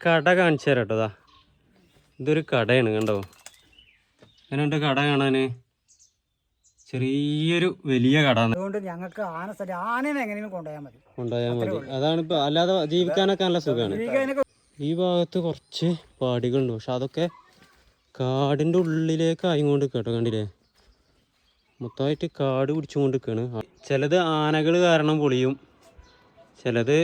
കട കാണിച്ചു തരാം കേട്ടോ. ഇതൊരു കടയാണ്, കണ്ടോ? അങ്ങനെയുണ്ട് കട കാണാന്. ചെറിയൊരു വലിയ കട. അതുകൊണ്ട് ഞങ്ങൾക്ക് ആനനെ എങ്ങനെയും കൊണ്ടുപോയാൽ മതി. അതാണ് ഇപ്പൊ. അല്ലാതെ ജീവിക്കാനൊക്കെ നല്ല സുഖമാണ്. ഈ ഭാഗത്ത് കുറച്ച് പാടികളുണ്ട്, പക്ഷെ അതൊക്കെ കാടിന്റെ ഉള്ളിലേക്ക് ആയിക്കൊണ്ട് കേട്ടോ. കണ്ടില്ലേ, മൊത്തമായിട്ട് കാട് പിടിച്ചുകൊണ്ട് നിൽക്കുകയാണ്. ചിലത് ആനകൾ കാരണം പൊളിയും, ചിലത്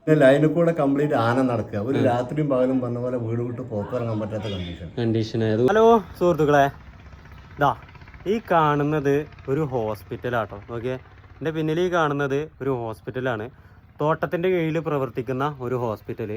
ലൈനിൽ കൂടെ കംപ്ലീറ്റ് ആന നടക്കുക. ഒരു രാത്രിയും പകലും പറഞ്ഞ പോലെ വീട് വിട്ട് പുറത്തിറങ്ങാൻ പറ്റാത്ത കണ്ടീഷനായത്. ഹലോ സുഹൃത്തുക്കളെ, ഇതാ ഈ കാണുന്നത് ഒരു ഹോസ്പിറ്റലാട്ടോ. ഓക്കെ, എൻ്റെ പിന്നിൽ ഈ കാണുന്നത് ഒരു ഹോസ്പിറ്റലാണ്. തോട്ടത്തിൻ്റെ കീഴിൽ പ്രവർത്തിക്കുന്ന ഒരു ഹോസ്പിറ്റൽ,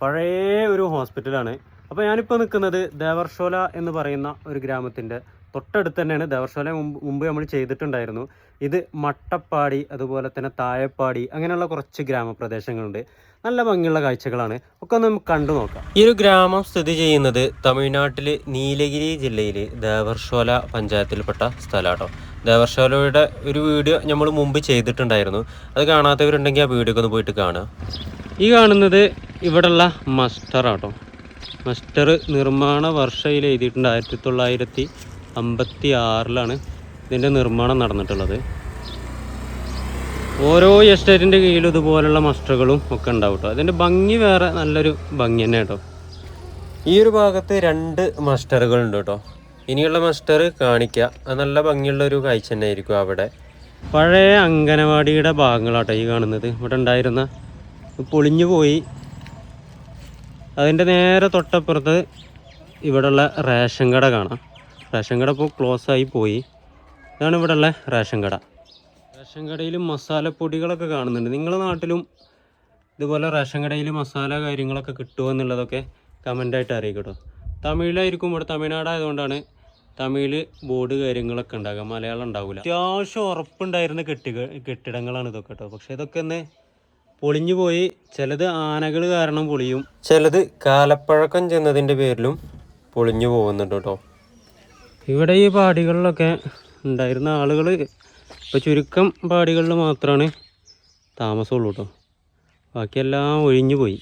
പഴയ ഒരു ഹോസ്പിറ്റലാണ്. അപ്പോൾ ഞാനിപ്പോൾ നിൽക്കുന്നത് ദേവർഷോല എന്ന് പറയുന്ന ഒരു ഗ്രാമത്തിൻ്റെ തൊട്ടടുത്ത് തന്നെയാണ്. ദേവർഷോല മുമ്പ് നമ്മൾ ചെയ്തിട്ടുണ്ടായിരുന്നു. ഇത് മട്ടപ്പാടി, അതുപോലെ തന്നെ താഴെപ്പാടി, അങ്ങനെയുള്ള കുറച്ച് ഗ്രാമപ്രദേശങ്ങളുണ്ട്. നല്ല ഭംഗിയുള്ള കാഴ്ചകളാണ്. ഒക്കെ ഒന്ന് നമുക്ക് കണ്ടു നോക്കാം. ഈ ഒരു ഗ്രാമം സ്ഥിതി ചെയ്യുന്നത് തമിഴ്നാട്ടിൽ നീലഗിരി ജില്ലയിൽ ദേവർഷോല പഞ്ചായത്തിൽപ്പെട്ട സ്ഥലമാട്ടോ. ദേവർഷോലയുടെ ഒരു വീഡിയോ നമ്മൾ മുമ്പ് ചെയ്തിട്ടുണ്ടായിരുന്നു. അത് കാണാത്തവരുണ്ടെങ്കിൽ ആ വീഡിയോ ഒന്ന് പോയിട്ട് കാണുക. ഈ കാണുന്നത് ഇവിടെയുള്ള മസ്റ്ററാട്ടോ. മസ്റ്റർ നിർമ്മാണ വർഷയിൽ എഴുതിയിട്ടുണ്ട്. 1956 ഇതിൻ്റെ നിർമ്മാണം നടന്നിട്ടുള്ളത്. ഓരോ എസ്റ്റേറ്റിൻ്റെ കീഴിലും ഇതുപോലുള്ള മസ്റ്ററുകളും ഒക്കെ ഉണ്ടാവും കേട്ടോ. അതിൻ്റെ ഭംഗി വേറെ നല്ലൊരു ഭംഗി തന്നെ കേട്ടോ. ഈ ഒരു ഭാഗത്ത് 2 മസ്റ്ററുകളുണ്ട് കേട്ടോ. ഇനിയുള്ള മസ്റ്റർ കാണിക്കുക. അത് നല്ല ഭംഗിയുള്ളൊരു കാഴ്ച തന്നെ ആയിരിക്കും അവിടെ. പഴയ അംഗനവാടിയുടെ ഭാഗങ്ങളാട്ടോ ഈ കാണുന്നത്. ഇവിടെ ഉണ്ടായിരുന്ന പൊളിഞ്ഞു പോയി. അതിൻ്റെ നേരെ തൊട്ടപ്പുറത്ത് ഇവിടെയുള്ള റേഷൻ കട കാണാം. റേഷൻ കട ഇപ്പോൾ ക്ലോസ് ആയി പോയി. ഇതാണ് ഇവിടെയുള്ള റേഷൻ കട. റേഷൻ കടയിൽ മസാലപ്പൊടികളൊക്കെ കാണുന്നുണ്ട്. നിങ്ങളുടെ നാട്ടിലും ഇതുപോലെ റേഷൻ കടയിൽ മസാല കാര്യങ്ങളൊക്കെ കിട്ടുമോ എന്നുള്ളതൊക്കെ കമൻ്റായിട്ട് അറിയിക്കട്ടോ. തമിഴിലായിരിക്കും. ഇവിടെ തമിഴ്നാടായതുകൊണ്ടാണ് തമിഴിൽ ബോർഡ് കാര്യങ്ങളൊക്കെ ഉണ്ടാകുക, മലയാളം ഉണ്ടാവില്ല. അത്യാവശ്യം ഉറപ്പുണ്ടായിരുന്ന കെട്ടിടങ്ങളാണ് ഇതൊക്കെ കേട്ടോ. പക്ഷേ ഇതൊക്കെ ഒന്ന് പൊളിഞ്ഞു പോയി. ചിലത് ആനകൾ കാരണം പൊളിയും, ചിലത് കാലപ്പഴക്കം ചെന്നതിൻ്റെ പേരിലും പൊളിഞ്ഞു പോകുന്നുണ്ട് കേട്ടോ. ഇവിടെ ഈ പാടികളിലൊക്കെ ഉണ്ടായിരുന്ന ആളുകൾ ഇപ്പോൾ ചുരുക്കം പാടികളിൽ മാത്രമാണ് താമസമുള്ളൂ കേട്ടോ. ബാക്കിയെല്ലാം ഒഴിഞ്ഞു പോയി.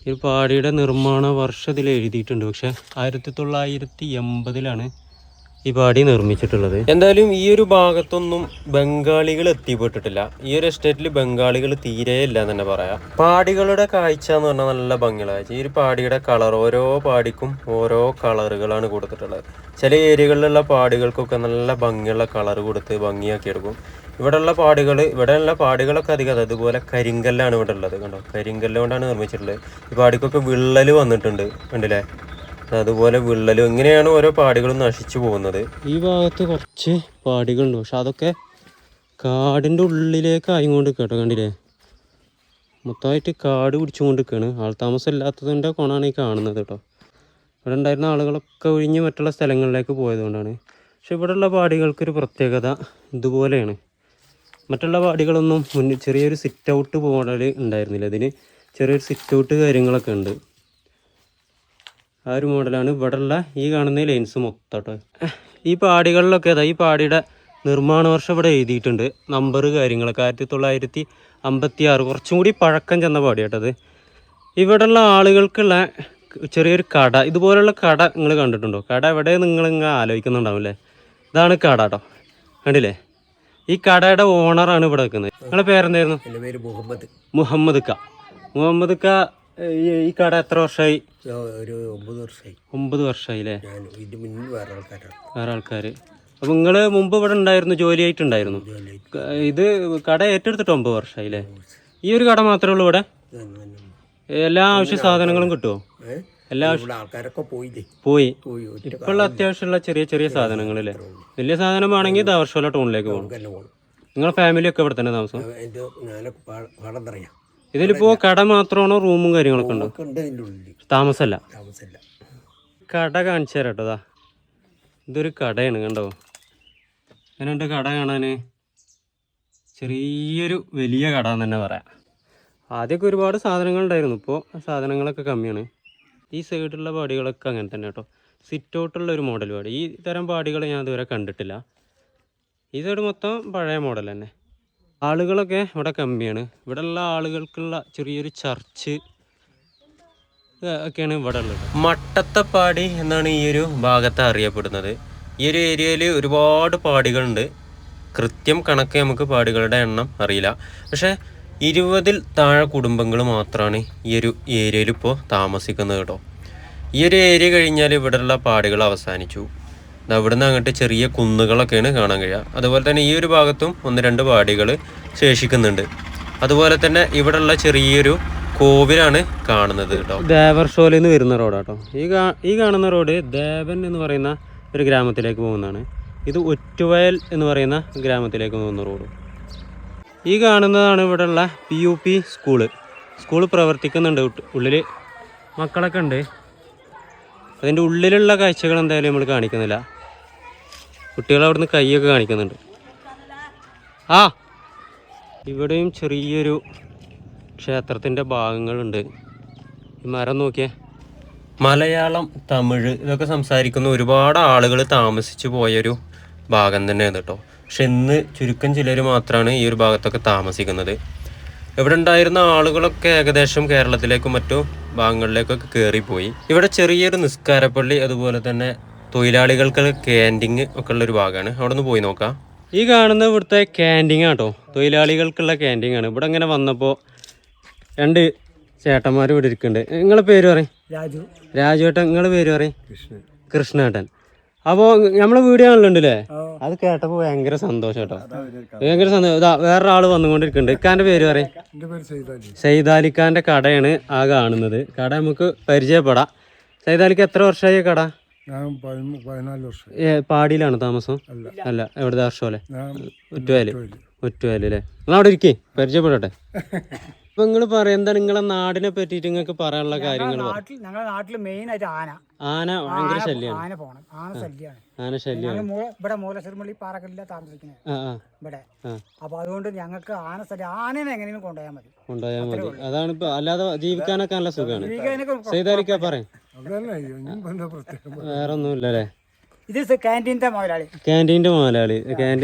ഈ പാടിയുടെ നിർമ്മാണ വർഷത്തിൽ എഴുതിയിട്ടുണ്ട്, പക്ഷെ 1980 ഈ പാടി നിർമ്മിച്ചിട്ടുള്ളത്. എന്തായാലും ഈ ഒരു ഭാഗത്തൊന്നും ബംഗാളികൾ എത്തിപ്പെട്ടിട്ടില്ല. ഈ ഒരു എസ്റ്റേറ്റിൽ ബംഗാളികൾ തീരെ ഇല്ല എന്ന് തന്നെ പറയാം. പാടികളുടെ കാഴ്ച എന്ന് പറഞ്ഞാൽ നല്ല ഭംഗിയുള്ള കാഴ്ച. ഈ ഒരു പാടിയുടെ കളർ, ഓരോ പാടിക്കും ഓരോ കളറുകളാണ് കൊടുത്തിട്ടുള്ളത്. ചില ഏരിയകളിലുള്ള പാടികൾക്കൊക്കെ നല്ല ഭംഗിയുള്ള കളർ കൊടുത്ത് ഭംഗിയാക്കി എടുക്കും. ഇവിടെയുള്ള പാടികളൊക്കെ അധികം അതുപോലെ കരിങ്കല്ലാണ് ഇവിടെ ഉള്ളത്. കണ്ടോ, കരിങ്കല്ല് കൊണ്ടാണ് നിർമ്മിച്ചിട്ടുള്ളത്. ഈ പാടിക്കൊക്കെ വിള്ളൽ വന്നിട്ടുണ്ട്, കണ്ടില്ലേ? അതുപോലെ വിള്ളലും ഇങ്ങനെയാണ് ഓരോ പാടികളും നശിച്ചു പോകുന്നത്. ഈ ഭാഗത്ത് കുറച്ച് പാടികളുണ്ട്, പക്ഷെ അതൊക്കെ കാടിൻ്റെ ഉള്ളിലേക്ക് ആയിക്കൊണ്ട് കേട്ടോ. കണ്ടില്ലേ, മൊത്തമായിട്ട് കാട് പിടിച്ചുകൊണ്ട് നിൽക്കുകയാണ്. ആൾതാമസം ഇല്ലാത്തതിൻ്റെ കൊണാണ് ഈ കാണുന്നത് കേട്ടോ. ഇവിടെ ഉണ്ടായിരുന്ന ആളുകളൊക്കെ ഒഴിഞ്ഞ് മറ്റുള്ള സ്ഥലങ്ങളിലേക്ക് പോയതുകൊണ്ടാണ്. പക്ഷെ ഇവിടെയുള്ള പാടികൾക്കൊരു പ്രത്യേകത ഇതുപോലെയാണ്. മറ്റുള്ള പാടികളൊന്നും മുന്നിൽ ചെറിയൊരു സിറ്റ് ഔട്ട് മോഡൽ ഉണ്ടായിരുന്നില്ല. ഇതിന് ചെറിയൊരു സിറ്റ് ഔട്ട് കാര്യങ്ങളൊക്കെ ഉണ്ട്. ആ ഒരു മോഡലാണ് ഇവിടെയുള്ള ഈ കാണുന്ന ലൈൻസ് മൊത്തം കേട്ടോ. ഈ പാടികളിലൊക്കെ ഈ പാടിയുടെ നിർമ്മാണ വർഷം ഇവിടെ എഴുതിയിട്ടുണ്ട്, നമ്പർ കാര്യങ്ങളൊക്കെ. 1956, കുറച്ചും കൂടി പഴക്കം ചെന്ന പാടി കേട്ടത്. ഇവിടെയുള്ള ആളുകൾക്കുള്ള ചെറിയൊരു കട, ഇതുപോലുള്ള കട നിങ്ങൾ കണ്ടിട്ടുണ്ടോ? കട എവിടെ നിങ്ങളിങ്ങനെ ആലോചിക്കുന്നുണ്ടാവും അല്ലേ? ഇതാണ് കട കേട്ടോ, കണ്ടില്ലേ? ഈ കടയുടെ ഓണറാണ് ഇവിടെ നിൽക്കുന്നത്. നിങ്ങളുടെ പേരെന്തായിരുന്നു? എൻ്റെ പേര് മുഹമ്മദ് ക. ഈ കട എത്ര വർഷമായി? ഒരു 9 വർഷമായി. 9 വർഷമായി അല്ലേ? വേറെ ആൾക്കാർ. അപ്പം നിങ്ങൾ മുമ്പ് ഇവിടെ ഉണ്ടായിരുന്നു, ജോലിയായിട്ടുണ്ടായിരുന്നു. ഇത് കട ഏറ്റെടുത്തിട്ട് 9 വർഷമായി അല്ലേ? ഈ ഒരു കട മാത്രമേ ഉള്ളൂ ഇവിടെ? എല്ലാ ആവശ്യ സാധനങ്ങളും കിട്ടുമോ? എല്ലാ ആൾക്കാരൊക്കെ പോയി. ഇപ്പോഴുള്ള അത്യാവശ്യമുള്ള ചെറിയ ചെറിയ സാധനങ്ങൾ അല്ലേ? വലിയ സാധനം വേണമെങ്കിൽ ദേവർഷോല ടൗണിലേക്ക് പോകണം. നിങ്ങളുടെ ഫാമിലിയൊക്കെ ഇവിടെ തന്നെ താമസം? ഇതിലിപ്പോ കട മാത്രമാണോ റൂമും കാര്യങ്ങളൊക്കെ ഉണ്ടോ? താമസമല്ല. കട കാണിച്ചു തരാം കേട്ടോ. ഇതൊരു കടയാണ്, കണ്ടോ? അങ്ങനെയുണ്ട് കട കാണാന്. ചെറിയൊരു വലിയ കട എന്ന് തന്നെ പറയാം. ആദ്യമൊക്കെ ഒരുപാട് സാധനങ്ങൾ ഉണ്ടായിരുന്നു, ഇപ്പോൾ സാധനങ്ങളൊക്കെ കമ്മിയാണ്. ഈ സൈഡിലുള്ള പാടികളൊക്കെ അങ്ങനെ തന്നെ കേട്ടോ. സിറ്റ് ഔട്ടുള്ള ഒരു മോഡൽ പാടി. ഈ തരം പാടികൾ ഞാൻ ഇതുവരെ കണ്ടിട്ടില്ല. ഈ സൈഡ് മൊത്തം പഴയ മോഡൽ തന്നെ. ആളുകളൊക്കെ ഇവിടെ കമ്മിയാണ്. ഇവിടെ ഉള്ള ആളുകൾക്കുള്ള ചെറിയൊരു ചർച്ച് ഒക്കെയാണ് ഇവിടെ ഉള്ളത്. മട്ടത്തപ്പാടി എന്നാണ് ഈ ഒരു ഭാഗത്ത് അറിയപ്പെടുന്നത്. ഈ ഒരു ഏരിയയിൽ ഒരുപാട് പാടികളുണ്ട്. കൃത്യം കണക്ക് നമുക്ക് പാടികളുടെ എണ്ണം അറിയില്ല. പക്ഷേ 20-ൽ താഴെ കുടുംബങ്ങൾ മാത്രമാണ് ഈ ഒരു ഏരിയയിൽ ഇപ്പോൾ താമസിക്കുന്നത് കേട്ടോ. ഈ ഒരു ഏരിയ കഴിഞ്ഞാൽ ഇവിടെയുള്ള പാടികൾ അവസാനിച്ചു. അവിടുന്ന് അങ്ങോട്ട് ചെറിയ കുന്നുകളൊക്കെയാണ് കാണാൻ കഴിയുക. അതുപോലെ തന്നെ ഈ ഒരു ഭാഗത്തും 1-2 പാടികൾ ശേഷിക്കുന്നുണ്ട്. അതുപോലെ തന്നെ ഇവിടെയുള്ള ചെറിയൊരു കോവിലാണ് കാണുന്നത് കേട്ടോ. ദേവർഷോലിൽ നിന്ന് വരുന്ന റോഡാട്ടോ. ഈ കാണുന്ന റോഡ് ദേവൻ എന്ന് പറയുന്ന ഒരു ഗ്രാമത്തിലേക്ക് പോകുന്നതാണ്. ഇത് ഒറ്റുവയൽ എന്ന് പറയുന്ന ഗ്രാമത്തിലേക്ക് പോകുന്ന റോഡ്. ഈ കാണുന്നതാണ് ഇവിടെയുള്ള PUP സ്കൂള് പ്രവർത്തിക്കുന്നുണ്ട്. ഉള്ളിൽ മക്കളൊക്കെ ഉണ്ട്. അതിൻ്റെ ഉള്ളിലുള്ള കാഴ്ചകൾ എന്തായാലും നമ്മൾ കാണിക്കുന്നില്ല. കുട്ടികൾ അവിടുന്ന് കൈയൊക്കെ കാണിക്കുന്നുണ്ട്. ഇവിടെയും ചെറിയൊരു ക്ഷേത്രത്തിൻ്റെ ഭാഗങ്ങളുണ്ട്. ഈ മരം നോക്കിയേ. മലയാളം, തമിഴ് ഇതൊക്കെ സംസാരിക്കുന്ന ഒരുപാട് ആളുകൾ താമസിച്ചു പോയൊരു ഭാഗം തന്നെയാണ് കേട്ടോ. പക്ഷെ ഇന്ന് ചുരുക്കം ചിലർ മാത്രമാണ് ഈ ഒരു ഭാഗത്തൊക്കെ താമസിക്കുന്നത്. ഇവിടെ ഉണ്ടായിരുന്ന ആളുകളൊക്കെ ഏകദേശം കേരളത്തിലേക്കും മറ്റു ഭാഗങ്ങളിലേക്കൊക്കെ കയറിപ്പോയി. ഇവിടെ ചെറിയൊരു നിസ്കാരപ്പള്ളി, അതുപോലെ തന്നെ തൊഴിലാളികൾക്ക് ക്യാൻറ്റീൻ ഒക്കെ ഉള്ളൊരു ഭാഗമാണ്. അവിടെ നിന്ന് പോയി നോക്കാം. ഈ കാണുന്ന ഇവിടുത്തെ ക്യാൻറ്റീൻ ആട്ടോ, തൊഴിലാളികൾക്കുള്ള ക്യാൻറ്റീൻ ആണ്. ഇവിടെ ഇങ്ങനെ വന്നപ്പോൾ 2 ചേട്ടന്മാർ ഇവിടെ ഇരിക്കുന്നുണ്ട്. നിങ്ങളെ പേര് പറയും? രാജു ഏട്ടൻ. നിങ്ങളെ പേര് പറയും? കൃഷ്ണേട്ടൻ. അപ്പോൾ നമ്മളെ വീഡിയോ കാണലുണ്ടല്ലേ? അത് കേട്ടപ്പോൾ ഭയങ്കര സന്തോഷം കേട്ടോ, ഭയങ്കര സന്തോഷം. ഇതാ വേറൊരാൾ വന്നുകൊണ്ടിരിക്കുന്നുണ്ട്. ഇക്കാൻ്റെ പേര് പറയും? സൈദാലിക്കാൻ്റെ കടയാണ് ആ കാണുന്നത്. കട നമുക്ക് പരിചയപ്പെടാം. സൈദാലിക്ക് എത്ര വർഷമായി കട? 14 വർഷം. പാടിയിലാണ് താമസം? അല്ല, എവിടെ? ദർശോലെ ഒറ്റുവയൽ അല്ലേ? നിങ്ങൾ അവിടെ ഇരിക്കേ, പരിചയപ്പെടട്ടെ. അപ്പൊ നിങ്ങൾ പറയാം, എന്താണ് നിങ്ങളെ നാടിനെ പറ്റിയിട്ട് നിങ്ങൾക്ക് പറയാനുള്ള കാര്യങ്ങൾ? ഞങ്ങളുടെ നാട്ടിൽ മെയിൻ ആയിട്ട് ആന ഭയങ്കര ശല്യമാണ്. ആന ശല്യമാണ്. ഇവിടെ മൂലശ്ശേരിമള്ളി പാറക്കല്ലില്ല താമസിക്കുന്നത് ഇവിടെ. അപ്പൊ അതുകൊണ്ട് ഞങ്ങൾക്ക് ആനനെ എങ്ങനെയും കൊണ്ടുപോയാൽ മതി. അതാണ് ഇപ്പൊ. അല്ലാതെ ജീവിക്കാനൊക്കെ നല്ല സുഖമാണ്. സൈദാലിക്ക പറയും. വേറെ ഒന്നുമില്ലല്ലേ? ഇത് ക്യാൻറ്റീൻ്റെ മുതലാളി.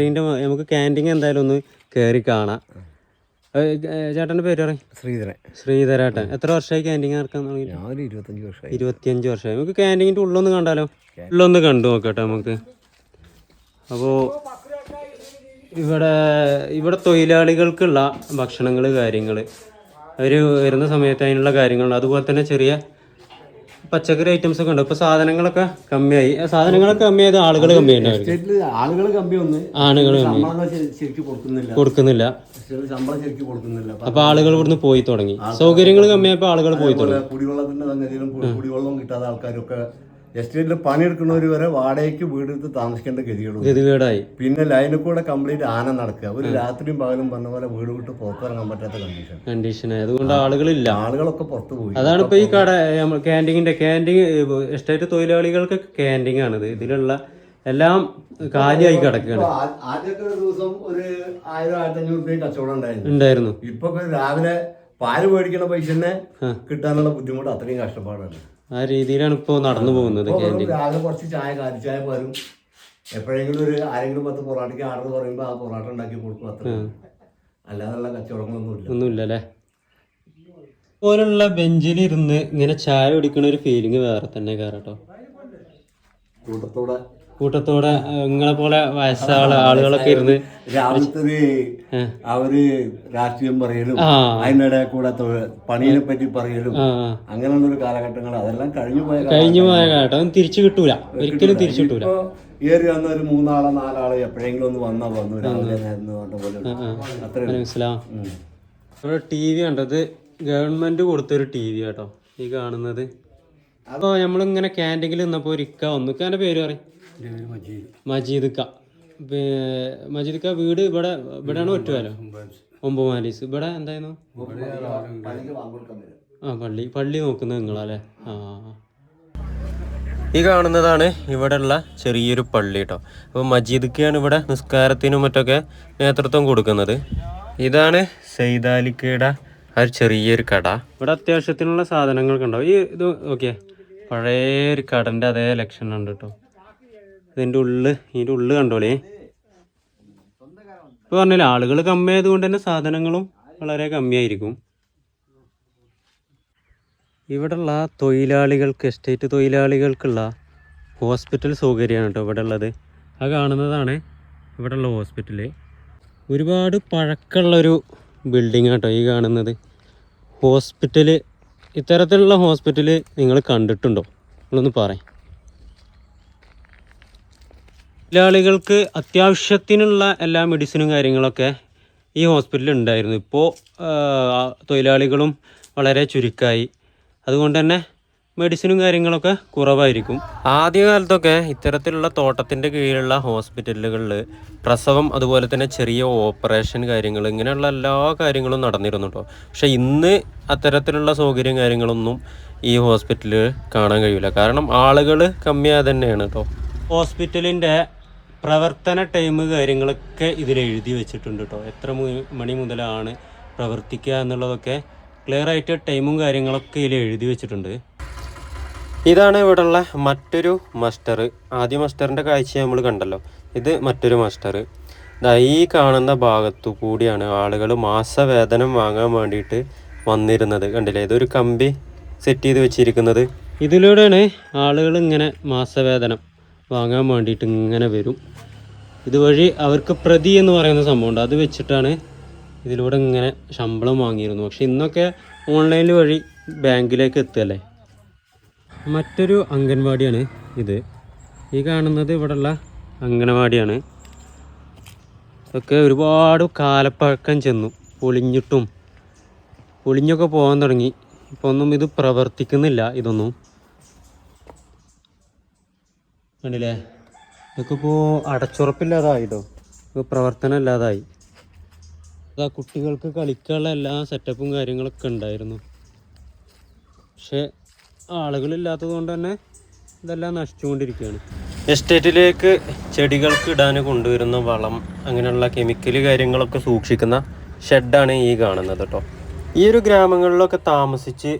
നമുക്ക് ക്യാൻറ്റീൻ എന്തായാലും ഒന്ന് കയറി കാണാം. ചേട്ടൻ്റെ പേര് പറയും? ശ്രീധരേട്ടൻ. എത്ര വർഷമായി ക്യാൻറ്റീൻ നടക്കാൻ തുടങ്ങി? 25 വർഷമായി. നമുക്ക് ക്യാൻറ്റീൻ്റെ ഉള്ളൊന്ന് കണ്ടാലോ? ഉള്ളൊന്ന് കണ്ടു നോക്കട്ടെ നമുക്ക്. അപ്പോൾ ഇവിടെ തൊഴിലാളികൾക്കുള്ള ഭക്ഷണങ്ങൾ, കാര്യങ്ങൾ അവർ വരുന്ന സമയത്ത് അതിനുള്ള കാര്യങ്ങളുണ്ട്. അതുപോലെ തന്നെ ചെറിയ പച്ചക്കറി ഐറ്റംസ് ഒക്കെ ഉണ്ട്. ഇപ്പൊ സാധനങ്ങളൊക്കെ കമ്മിയായി. ആളുകൾ കമ്മിയായിട്ട് കൊടുക്കുന്നില്ല. അപ്പൊ ആളുകൾ ഇവിടുന്ന് പോയി തുടങ്ങി. സൗകര്യങ്ങൾ കമ്മിയായപ്പോ ആളുകൾ പോയി തുടങ്ങി. കുടിവെള്ളത്തിന്റെ സംഗതിയിലും കുടിവെള്ളം കിട്ടാത്ത ആൾക്കാരൊക്കെ എസ്റ്റേറ്റിൽ പണിയെടുക്കുന്നവർ വരെ വാടകയ്ക്ക് വീടെടുത്ത് താമസിക്കേണ്ട ഗതികേടായി. പിന്നെ ലൈനിൽ കൂടെ കംപ്ലീറ്റ് ആന നടക്കുക. ഒരു രാത്രിയും പകലും പറഞ്ഞ പോലെ വീട് വിട്ട് പുറത്തിറങ്ങാൻ പറ്റാത്ത കണ്ടീഷൻ. അതുകൊണ്ട് ആളുകളൊക്കെ പുറത്തു പോയി. അതാണ് ഇപ്പൊ ഈ കട ക്യാൻറ്റീൻ എസ്റ്റേറ്റ് തൊഴിലാളികൾക്ക് ക്യാൻറ്റീൻ ആണിത്. ഇതിലുള്ള എല്ലാം കാലിയായി കിടക്കുകയാണ്. ആദ്യമൊക്കെ ഒരു ദിവസം ഒരു 1000-1500 രൂപയും കച്ചവടം ഉണ്ടായിരുന്നു. ഇപ്പൊ രാവിലെ പാല് മേടിക്കുന്ന പൈസ തന്നെ കിട്ടാനുള്ള ബുദ്ധിമുട്ട് അത്രയും കഷ്ടപ്പാടാണ്. ആ രീതിയിലാണ് ഇപ്പോൾ നടന്നു പോകുന്നത്. രാവിലെ കുറച്ച് കാലിച്ചായ പോലും എപ്പോഴെങ്കിലും ആരെങ്കിലും 10 പൊറാട്ടയ്ക്ക് ആർഡർ പറയുമ്പോൾ ആ പൊറാട്ട ഉണ്ടാക്കി കൊടുക്കും. അത്ര അല്ലാതെയുള്ള കച്ചവടങ്ങളൊന്നും ഇല്ലല്ലേ? പോലുള്ള ബെഞ്ചിലിരുന്ന് ഇങ്ങനെ ചായ കുടിക്കുന്ന ഒരു ഫീലിംഗ് വേറെ തന്നെ കേട്ടോ. കൂട്ടത്തോടെ നിങ്ങളെ പോലെ വയസ്സായ ആളുകളൊക്കെ ഇരുന്ന് രാവിലത്തെ അവര് രാഷ്ട്രീയം പറയലും അതിനിടെ കൂടെ പണിയെ പറ്റി പറയലും അങ്ങനെയുള്ള ഒരു കാലഘട്ടങ്ങൾ അതെല്ലാം കഴിഞ്ഞു പോയ കാലഘട്ടം തിരിച്ചു കിട്ടൂല, ഒരിക്കലും തിരിച്ചു കിട്ടൂല. ഏറി വന്ന ഒരു 3-4 എപ്പോഴെങ്കിലും ഒന്ന് വന്നു രാവിലെ മനസ്സിലാവും. ഇവിടെ TV കണ്ടത് ഗവൺമെന്റ് കൊടുത്തൊരു TV കേട്ടോ ഈ കാണുന്നത്. അപ്പോൾ നമ്മളിങ്ങനെ ക്യാൻറ്റീനിൽ നിന്നപ്പോൾ ഒരിക്ക ഒന്നിക്കാൻ്റെ പേര് പറയും? മജീദ്ക്ക. വീട് ഇവിടെയാണ് ഒറ്റുവല്ലോ, ഒമ്പമാലീസ്. ഇവിടെ എന്തായിരുന്നു? പള്ളി നോക്കുന്നത് നിങ്ങളല്ലേ? ഈ കാണുന്നതാണ് ഇവിടെയുള്ള ചെറിയൊരു പള്ളി കേട്ടോ. അപ്പോൾ മജീദ്ക്കാണ് ഇവിടെ നിസ്കാരത്തിനും മറ്റൊക്കെ നേതൃത്വം കൊടുക്കുന്നത്. ഇതാണ് സൈദാലിക്കയുടെ ആ ഒരു ചെറിയൊരു കട. ഇവിടെ അത്യാവശ്യത്തിനുള്ള സാധനങ്ങളൊക്കെ ഉണ്ടാവും. ഇത് ഓക്കെ, പഴയ ഒരു കടൻ്റെ അതേ ലക്ഷണം ഉണ്ട് കേട്ടോ. ഇതിൻ്റെ ഉള്ളിൽ കണ്ടോളേ. ഇപ്പോൾ പറഞ്ഞില്ല, ആളുകൾ കമ്മിയായത് കൊണ്ട് തന്നെ സാധനങ്ങളും വളരെ കമ്മിയായിരിക്കും. ഇവിടെയുള്ള തൊഴിലാളികൾക്ക്, എസ്റ്റേറ്റ് തൊഴിലാളികൾക്കുള്ള ഹോസ്പിറ്റൽ സൗകര്യമാണ് കേട്ടോ ഇവിടെ ഉള്ളത്. ആ കാണുന്നതാണ് ഇവിടെയുള്ള ഹോസ്പിറ്റൽ. ഒരുപാട് പഴക്കമുള്ളൊരു ബിൽഡിംഗ് കേട്ടോ ഈ കാണുന്നത്. ഹോസ്പിറ്റൽ, ഇത്തരത്തിലുള്ള ഹോസ്പിറ്റൽ നിങ്ങൾ കണ്ടിട്ടുണ്ടോ? നിങ്ങളൊന്ന് പറയും. തൊഴിലാളികൾക്ക് അത്യാവശ്യത്തിനുള്ള എല്ലാ മെഡിസിനും കാര്യങ്ങളൊക്കെ ഈ ഹോസ്പിറ്റലിൽ ഉണ്ടായിരുന്നു. ഇപ്പോൾ തൊഴിലാളികളും വളരെ ചുരുക്കമായി. അതുകൊണ്ട് തന്നെ മെഡിസിനും കാര്യങ്ങളൊക്കെ കുറവായിരിക്കും. ആദ്യകാലത്തൊക്കെ ഇത്തരത്തിലുള്ള തോട്ടത്തിൻ്റെ കീഴിലുള്ള ഹോസ്പിറ്റലുകളിൽ പ്രസവം, അതുപോലെ തന്നെ ചെറിയ ഓപ്പറേഷൻ കാര്യങ്ങൾ, ഇങ്ങനെയുള്ള എല്ലാ കാര്യങ്ങളും നടന്നിരുന്നു കേട്ടോ. പക്ഷേ ഇന്ന് അത്തരത്തിലുള്ള സൗകര്യം കാര്യങ്ങളൊന്നും ഈ ഹോസ്പിറ്റലിൽ കാണാൻ കഴിയില്ല. കാരണം ആളുകൾ കമ്മിയാതെ തന്നെയാണ് കേട്ടോ. ഹോസ്പിറ്റലിൻ്റെ പ്രവർത്തന ടൈം കാര്യങ്ങളൊക്കെ ഇതിൽ എഴുതി വെച്ചിട്ടുണ്ട് കേട്ടോ. എത്ര മണി മുതലാണ് പ്രവർത്തിക്കുക എന്നുള്ളതൊക്കെ ക്ലിയർ ആയിട്ട് ടൈമും കാര്യങ്ങളൊക്കെ ഇതിൽ എഴുതി വെച്ചിട്ടുണ്ട്. ഇതാണ് ഇവിടെയുള്ള മറ്റൊരു മസ്റ്റർ. ആദ്യ മസ്റ്ററിൻ്റെ കാഴ്ച നമ്മൾ കണ്ടല്ലോ, ഇത് മറ്റൊരു മസ്റ്റർ. ഈ കാണുന്ന ഭാഗത്തു കൂടിയാണ് ആളുകൾ മാസവേതനം വാങ്ങാൻ വേണ്ടിയിട്ട് വന്നിരുന്നത്. കണ്ടില്ലേ, ഇതൊരു കമ്പി സെറ്റ് ചെയ്ത് വെച്ചിരിക്കുന്നത്. ഇതിലൂടെയാണ് ആളുകൾ ഇങ്ങനെ മാസവേതനം വാങ്ങാൻ വേണ്ടിയിട്ട് ഇങ്ങനെ വരും. ഇതുവഴി അവർക്ക് പ്രതി എന്ന് പറയുന്ന സംഭവമുണ്ട്, അത് വെച്ചിട്ടാണ് ഇതിലൂടെ ഇങ്ങനെ ശമ്പളം വാങ്ങിയിരുന്നു. പക്ഷെ ഇന്നൊക്കെ ഓൺലൈൻ വഴി ബാങ്കിലേക്ക് എത്തുകയല്ലേ. മറ്റൊരു അംഗൻവാടിയാണ് ഇത്. ഈ കാണുന്നത് ഇവിടെയുള്ള അംഗനവാടിയാണ്. ഇതൊക്കെ ഒരുപാട് കാലപ്പഴക്കം ചെന്നു, പൊളിഞ്ഞൊക്കെ പോകാൻ തുടങ്ങി. ഇപ്പോൾ ഒന്നും ഇത് പ്രവർത്തിക്കുന്നില്ല. ഇതൊന്നും കണ്ടില്ലേ, ഇതൊക്കെ ഇപ്പോൾ അടച്ചുറപ്പില്ലാതായിട്ടോ, ഇപ്പോൾ പ്രവർത്തനം ഇല്ലാതായി. അതാ കുട്ടികൾക്ക് കളിക്കാനുള്ള എല്ലാ സെറ്റപ്പും കാര്യങ്ങളൊക്കെ ഉണ്ടായിരുന്നു. പക്ഷേ ആളുകളില്ലാത്തത് കൊണ്ട് തന്നെ ഇതെല്ലാം നശിച്ചുകൊണ്ടിരിക്കുകയാണ്. എസ്റ്റേറ്റിലേക്ക് ചെടികൾക്ക് ഇടാൻ കൊണ്ടുവരുന്ന വളം, അങ്ങനെയുള്ള കെമിക്കൽ കാര്യങ്ങളൊക്കെ സൂക്ഷിക്കുന്ന ഷെഡാണ് ഈ കാണുന്നത് കേട്ടോ. ഈ ഒരു ഗ്രാമങ്ങളിലൊക്കെ താമസിച്ച്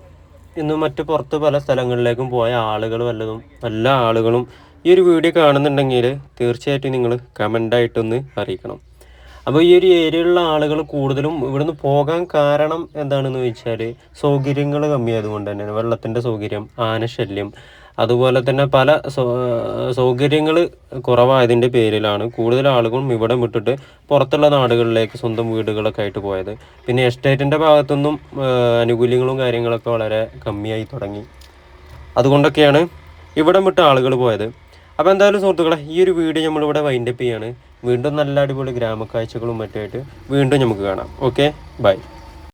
ഇന്ന് മറ്റ് പുറത്ത് പല സ്ഥലങ്ങളിലേക്കും പോയ ആളുകൾ വല്ലതും, എല്ലാ ആളുകളും ഈ ഒരു വീഡിയോ കാണുന്നുണ്ടെങ്കിൽ തീർച്ചയായിട്ടും നിങ്ങൾ കമൻ്റായിട്ടൊന്ന് അറിയിക്കണം. അപ്പോൾ ഈ ഒരു ഏരിയയിലുള്ള ആളുകൾ കൂടുതലും ഇവിടുന്ന് പോകാൻ കാരണം എന്താണെന്ന് ചോദിച്ചാൽ സൗകര്യങ്ങൾ കമ്മിയായതുകൊണ്ട് തന്നെയാണ്. വെള്ളത്തിൻ്റെ സൗകര്യം, ആനശല്യം, അതുപോലെ തന്നെ പല സൗകര്യങ്ങൾ കുറവായതിൻ്റെ പേരിലാണ് കൂടുതൽ ആളുകളും ഇവിടെ വിട്ടിട്ട് പുറത്തുള്ള നാടുകളിലേക്ക് സ്വന്തം വീടുകളൊക്കെ ആയിട്ട് പോയത്. പിന്നെ എസ്റ്റേറ്റിൻ്റെ ഭാഗത്തുനിന്നും ആനുകൂല്യങ്ങളും കാര്യങ്ങളൊക്കെ വളരെ കമ്മിയായി തുടങ്ങി. അതുകൊണ്ടൊക്കെയാണ് ഇവിടെ വിട്ട് ആളുകൾ പോയത്. അപ്പോൾ എന്തായാലും സുഹൃത്തുക്കളെ, ഈ ഒരു വീഡിയോ നമ്മളിവിടെ വൈൻഡപ്പ് ചെയ്യാണ്. വീണ്ടും നല്ല അടിപൊളി ഗ്രാമക്കാഴ്ചകളും മറ്റുമായിട്ട് വീണ്ടും നമുക്ക് കാണാം. Okay, by.